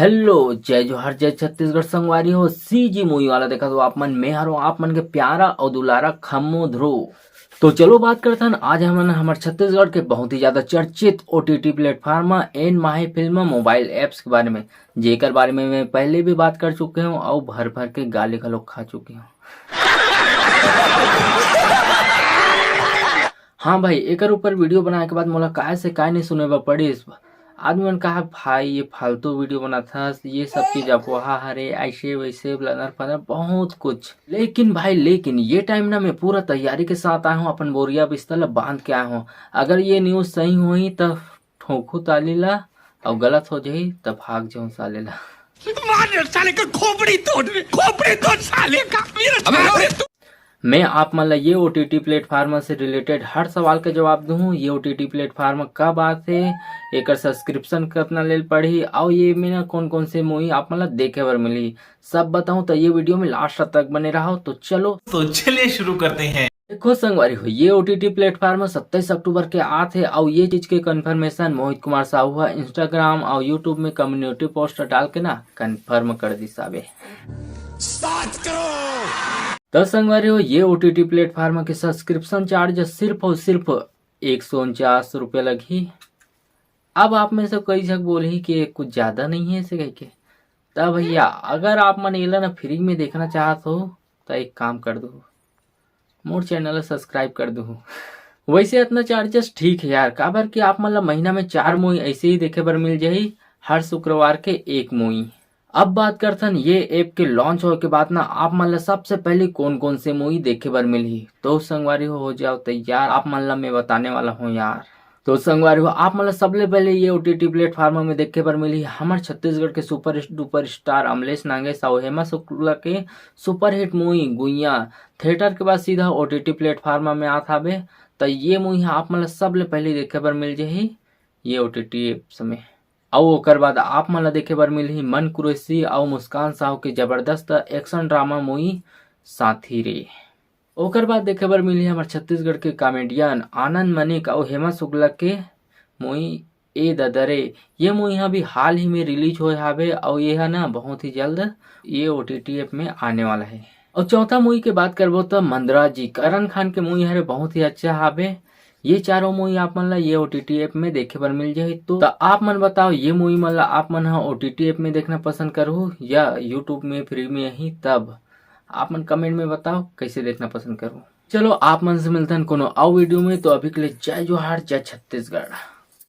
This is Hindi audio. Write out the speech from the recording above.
हेलो जय जोहार जय छत्तीसगढ़ संगवारी हो सीजी मूवी वाला देखा तो आप मन में हरो आप मन के प्यारा और दुलारा खम्मो ध्रुव। तो चलो बात करते हैं आज हम हमारे छत्तीसगढ़ के बहुत ही ज्यादा चर्चित ओटीटी प्लेटफॉर्म एन माही फिल्म मोबाइल एप्स के बारे में जेकर बारे में मैं पहले भी बात कर चुके हूँ और भर भर के गाली गलौज खा चुकी हूँ। हाँ भाई एक ऊपर वीडियो बनाने के बाद मोला काय से काय नहीं सुने पड़ी। आदमी मन कहा भाई ये फालतू वीडियो बना था, ये सब चीज अफवाह हरे ऐसे वैसे ब्लनर फनर बहुत कुछ। लेकिन ये टाइम ना मैं पूरा तैयारी के साथ आया हूँ, अपन बोरिया बिस्तर बांध के आया हूँ। अगर ये न्यूज सही हुई तब ठोकू तालीला और गलत हो जाई तब भाग जाऊं साले ला। साले का खोपड़ी तोड़ साले का। मैं आप मतलब ये ओटीटी प्लेटफार्म से रिलेटेड हर सवाल का जवाब दूँ। ये ओटीटी प्लेटफार्म कब आते, एक सब्सक्रिप्शन कितना ले पड़ी और ये में कौन कौन से मूवी आप मतलब देखे बर मिली सब बताऊं तो ये वीडियो में लास्ट तक बने रहो। तो चलिए शुरू करते हैं। देखो संगवारी हो ये ओटीटी प्लेटफार्म 27 अक्टूबर के आते और ये चीज के कंफर्मेशन मोहित कुमार साहू इंस्टाग्राम और यूट्यूब में कम्युनिटी पोस्ट डाल के ना कंफर्म कर दी साबे। तो संगवारी हो ये ओटीटी प्लेटफार्म के सब्सक्रिप्शन चार्ज सिर्फ और सिर्फ 149 रुपये लगी। अब आप में से कई जग बोले कि कुछ ज्यादा नहीं है इसे कह के। तब भैया अगर आप मन एला ना फ्री में देखना चाहत हो तो एक काम कर दो, मोर चैनल सब्सक्राइब कर दो। वैसे इतना चार्जेस ठीक है यार, काबर कि आप मतलब महीना में 4 मूवी ऐसे ही देखे बर मिल जाही, हर शुक्रवार के 1 मूवी। अब बात करते हैं ये ऐप के लॉन्च होने के बाद ना आप मतलब सबसे पहले कौन कौन से मूवी देखे बर मिली। तो संगवारी हो जाओ तैयार, आप मतलब मैं बताने वाला हूँ यार। तो संगवारी हो आप मतलब सबसे पहले ये ओटीटी प्लेटफॉर्म में देखे बर मिली हमारे छत्तीसगढ़ के super duper star Amlesh Nagesh और हेमा शुक्ला के सुपर हिट मूवी गुइया। थिएटर के बाद सीधा ओटीटी प्लेटफॉर्म में आता बे। तो ये मूवी आप मतलब सबले पहले देखे बर मिल जाही ये ओटीटी एप्स में। और ओकर बाद आप मन देखे बर मिलही मन कुरैशी और मुस्कान साहू के जबरदस्त एक्शन ड्रामा मूवी साथी रे। ओकर बाद देखे बर मिलही हमारे छत्तीसगढ़ के कॉमेडियन आनंद मनिक और हेमा शुक्ला के मूवी ए ददरे। ये मूवी यहाँ भी हाल ही में रिलीज हुए हावे और ये है ना बहुत ही जल्द ये ओटीटी ऐप में आने वाला है। और चौथा मूवी के बात करबो तो मंदरा जी करण खान के मूवी हरे बहुत ही अच्छा हावे। ये चारों मूवी आप मन ला ये ओटीटी ऐप में देखे बर मिल जाए। तो आप मन बताओ ये मूवी मन ला आप मन ओटीटी ऐप में देखना पसंद करो या यूट्यूब में फ्री में ही। तब आप मन कमेंट में बताओ कैसे देखना पसंद करो। चलो आप मन से मिलते हैं कोनो और वीडियो में। तो अभी के लिए जय जोहार जय छत्तीसगढ़।